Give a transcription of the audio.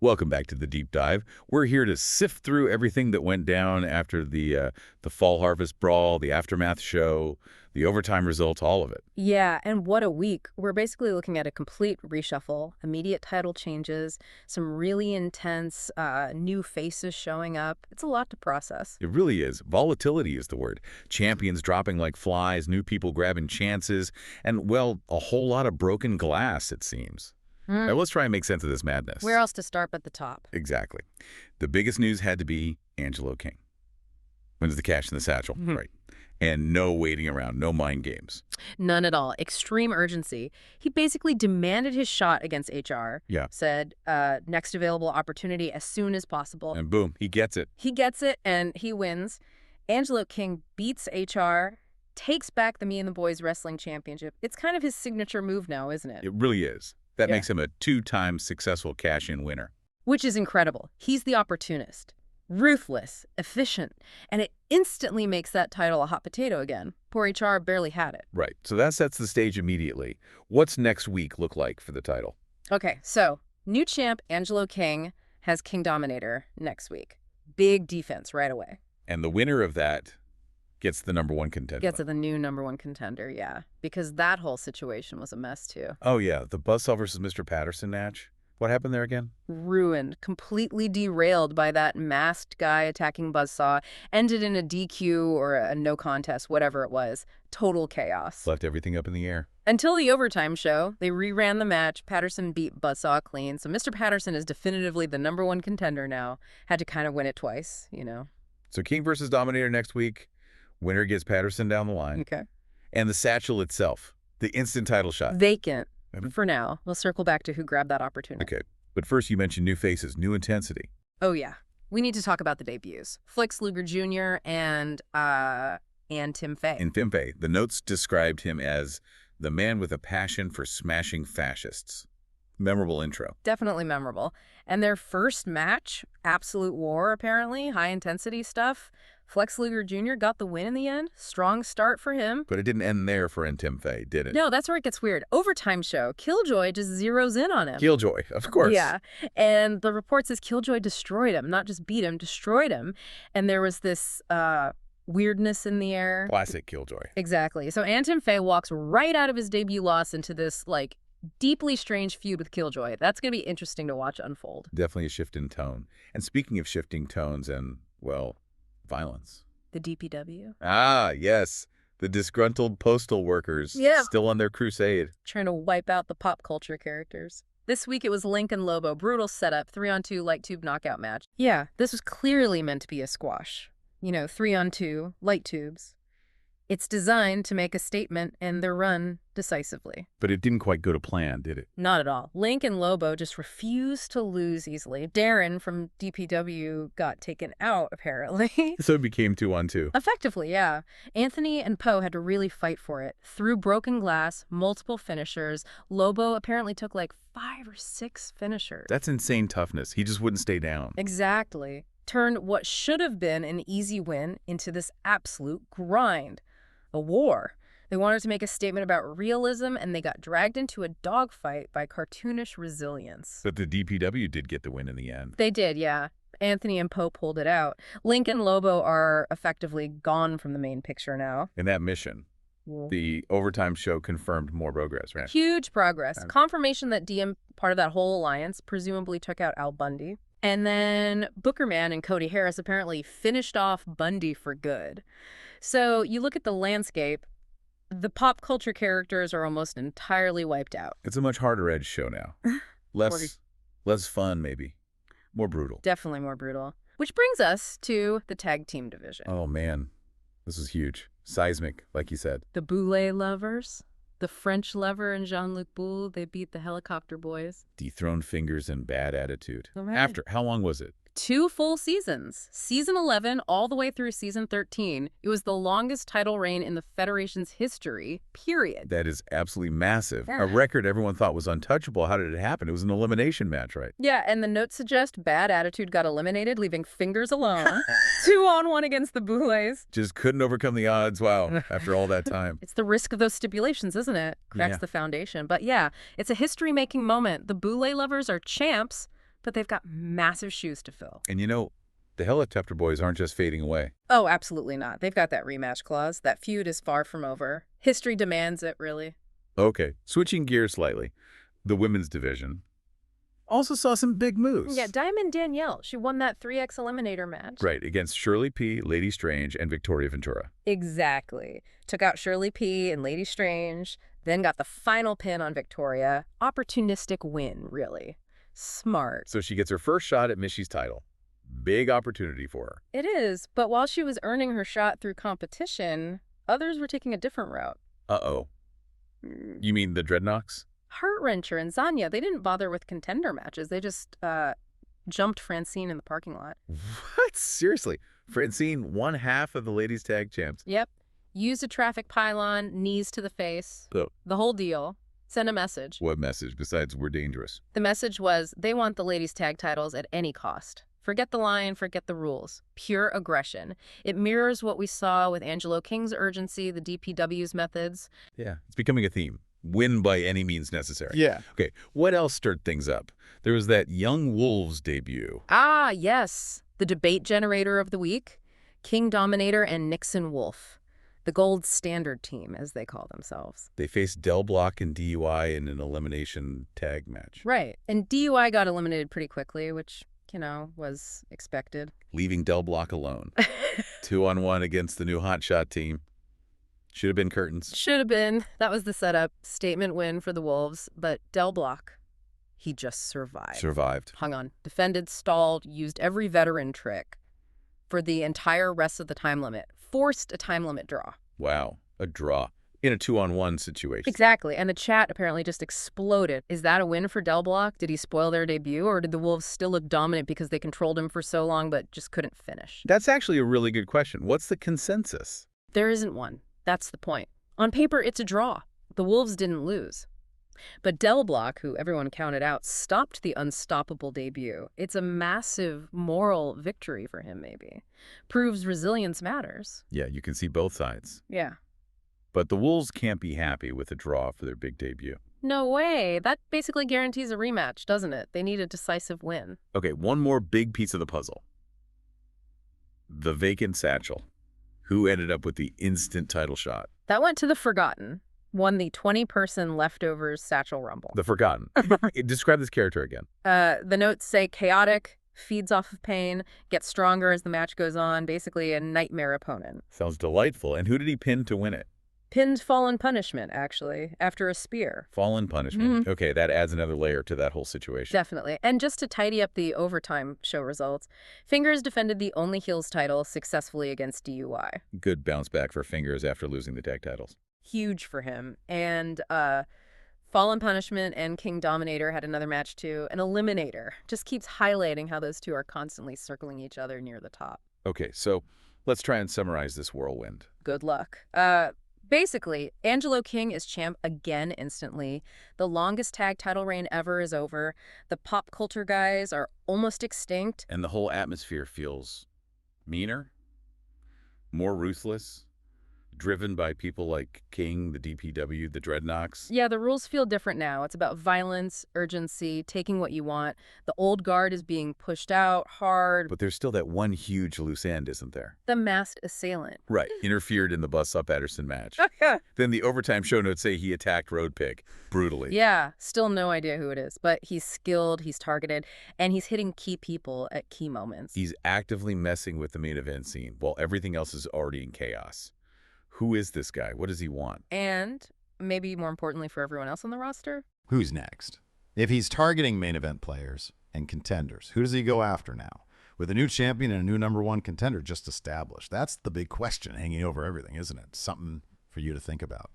Welcome back to the Deep Dive. We're here to sift through everything that went down after the Fall Harvest Brawl, the Aftermath show, the overtime results, all of it. Yeah, and what a week. We're basically looking at a complete reshuffle, immediate title changes, some really intense new faces showing up. It's a lot to process. It really is. Volatility is the word. Champions dropping like flies, new people grabbing chances, and, well, a whole lot of broken glass, it seems. Now, let's try and make sense of this madness. Where else to start but the top? Exactly. The biggest news had to be Angelo King. When's the cash in the satchel? Right. And no waiting around, no mind games. None at all. Extreme urgency. He basically demanded his shot against HR. Yeah. Said, next available opportunity as soon as possible. And boom, he gets it. He gets it, and he wins. Angelo King beats HR, takes back the Me and the Boys Wrestling Championship. It's kind of his signature move now, isn't it? It really is. That Yeah. makes him a two-time successful cash-in winner. Which is incredible. He's the opportunist. Ruthless, efficient, and it instantly makes that title a hot potato again. Poor HR barely had it. Right. So that sets the stage immediately. What's next week look like for the title? Okay, so new champ Angelo King has King Dominator next week. Big defense right away. And the winner of that gets the #1 contender. Gets to the new #1 contender, yeah. Because that whole situation was a mess, too. Oh, yeah. The Buzzsaw versus Mr. Patterson match. What happened there again? Ruined, completely derailed by that masked guy attacking Buzzsaw. Ended in a DQ or a no contest, whatever it was. Total chaos. Left everything up in the air. Until the overtime show, they reran the match. Patterson beat Buzzsaw clean. So Mr. Patterson is definitively the #1 contender now. Had to kind of win it twice, you know. So King versus Dominator next week. Winner gets Patterson down the line. Okay. And the satchel itself, the instant title shot. Vacant for now. We'll circle back to who grabbed that opportunity. Okay. But first you mentioned new faces, new intensity. Oh, yeah. We need to talk about the debuts. Flex Luger Jr. and Tim Fey. In Tim Fey, the notes described him as the man with a passion for smashing fascists. Memorable intro. Definitely memorable. And their first match, Absolute War, apparently, high-intensity stuff. Flex Luger Jr. got the win in the end. Strong start for him. But it didn't end there for Tim Fey, did it? No, that's where it gets weird. Overtime show. Killjoy just zeroes in on him. Killjoy, of course. Yeah. And the report says Killjoy destroyed him. Not just beat him, destroyed him. And there was this weirdness in the air. Classic Killjoy. Exactly. So Tim Fey walks right out of his debut loss into this, like, deeply strange feud with Killjoy. That's going to be interesting to watch unfold. Definitely a shift in tone. And speaking of shifting tones and, well, violence. The DPW. Ah, yes. The disgruntled postal workers. Yeah. Still on their crusade. Trying to wipe out the pop culture characters. This week it was Link and Lobo. Brutal setup. 3-on-2 light tube knockout match. Yeah, this was clearly meant to be a squash. 3-on-2 light tubes. It's designed to make a statement and they're run decisively. But it didn't quite go to plan, did it? Not at all. Link and Lobo just refused to lose easily. Darren from DPW got taken out, apparently. So it became 2-on-2. Effectively, yeah. Anthony and Poe had to really fight for it. Through broken glass, multiple finishers. Lobo apparently took like 5 or 6 finishers. That's insane toughness. He just wouldn't stay down. Exactly. Turned what should have been an easy win into this absolute grind. A war. They wanted to make a statement about realism, and they got dragged into a dogfight by cartoonish resilience. But the DPW did get the win in the end. They did, yeah. Anthony and Poe pulled it out. Link and Lobo are effectively gone from the main picture now. In that mission, the overtime show confirmed more progress, right? Huge progress. Confirmation that DM, part of that whole alliance, presumably took out Al Bundy. And then Booker Man and Cody Harris apparently finished off Bundy for good. So you look at the landscape, the pop culture characters are almost entirely wiped out. It's a much harder edge show now. Less fun, maybe. More brutal. Definitely more brutal. Which brings us to the tag team division. Oh, man. This is huge. Seismic, like you said. The Boulet lovers. The French lover and Jean-Luc Boule, they beat the Helicopter Boys. Dethroned fingers and bad attitude. All right. After, how long was it? 2 full seasons. Season 11 all the way through season 13. It was the longest title reign in the Federation's history, period. That is absolutely massive. Yeah. A record everyone thought was untouchable. How did it happen? It was an elimination match, right? Yeah, and the notes suggest bad attitude got eliminated, leaving fingers alone. 2-on-1 against the Boulets. Just couldn't overcome the odds. Wow, after all that time. It's the risk of those stipulations, isn't it? Cracks Yeah. the foundation. But yeah, it's a history-making moment. The Boulet lovers are champs, but they've got massive shoes to fill. And the Helicopter Boys aren't just fading away. Oh, absolutely not. They've got that rematch clause. That feud is far from over. History demands it, really. Okay, switching gears slightly. The women's division also saw some big moves. Yeah, Diamond Danielle. She won that 3X Eliminator match. Right, against Shirley P., Lady Strange, and Victoria Ventura. Exactly. Took out Shirley P. and Lady Strange, then got the final pin on Victoria. Opportunistic win, really. Smart. So she gets her first shot at Missy's title. Big opportunity for her. It is, but while she was earning her shot through competition, others were taking a different route. Uh-oh. You mean the Dreadnoks? Heart-Wrencher and Zanya, they didn't bother with contender matches. They just jumped Francine in the parking lot. What? Seriously? Francine, one half of the ladies' tag champs. Yep. Used a traffic pylon, knees to the face. Oh. The whole deal. Send a message. What message besides we're dangerous? The message was they want the ladies' tag titles at any cost. Forget the line, forget the rules. Pure aggression. It mirrors what we saw with Angelo King's urgency, the DPW's methods. Yeah, it's becoming a theme. Win by any means necessary. Yeah. Okay, what else stirred things up? There was that Young Wolves debut. Ah, yes. The debate generator of the week. King Dominator and Nixon Wolf. The gold standard team, as they call themselves. They faced Del Block and DUI in an elimination tag match. Right. And DUI got eliminated pretty quickly, which, was expected. Leaving Del Block alone. 2-on-1 against the new Hotshot team. Should have been curtains. Should have been. That was the setup. Statement win for the Wolves. But Del Block, he just survived. Survived. Hung on. Defended, stalled, used every veteran trick for the entire rest of the time limit. Forced a time limit draw. Wow. A draw. In a 2-on-1 situation. Exactly. And the chat apparently just exploded. Is that a win for Del Block? Did he spoil their debut? Or did the Wolves still look dominant because they controlled him for so long but just couldn't finish? That's actually a really good question. What's the consensus? There isn't one. That's the point. On paper, it's a draw. The Wolves didn't lose. But Del Block, who everyone counted out, stopped the unstoppable debut. It's a massive moral victory for him, maybe. Proves resilience matters. Yeah, you can see both sides. Yeah. But the Wolves can't be happy with a draw for their big debut. No way. That basically guarantees a rematch, doesn't it? They need a decisive win. Okay, one more big piece of the puzzle. The vacant satchel. Who ended up with the instant title shot? That went to the Forgotten. Won the 20-person leftovers Satchel Rumble. The Forgotten. Describe this character again. The notes say chaotic, feeds off of pain, gets stronger as the match goes on, basically a nightmare opponent. Sounds delightful. And who did he pin to win it? Pinned Fallen Punishment, actually, after a spear. Fallen Punishment. Okay, that adds another layer to that whole situation. Definitely. And just to tidy up the overtime show results, Fingers defended the only Heels title successfully against DUI. Good bounce back for Fingers after losing the tag titles. Huge for him. And Fallen Punishment and King Dominator had another match too. An Eliminator. Just keeps highlighting how those two are constantly circling each other near the top. Okay, so let's try and summarize this whirlwind. Good luck. Basically, Angelo King is champ again instantly. The longest tag title reign ever is over. The pop culture guys are almost extinct. And the whole atmosphere feels meaner, more ruthless, driven by people like King, the DPW, the Dreadnoks. Yeah, the rules feel different now. It's about violence, urgency, taking what you want. The old guard is being pushed out hard. But there's still that one huge loose end, isn't there? The masked assailant. Right. Interfered in the Bus-Up Patterson match. Then the overtime show notes say he attacked Road Pig brutally. Yeah, still no idea who it is. But he's skilled, he's targeted, and he's hitting key people at key moments. He's actively messing with the main event scene while everything else is already in chaos. Who is this guy? What does he want? And maybe more importantly for everyone else on the roster, Who's next? If he's targeting main event players and contenders, who does he go after now? With a new champion and a new #1 contender just established. That's the big question hanging over everything, isn't it? Something for you to think about.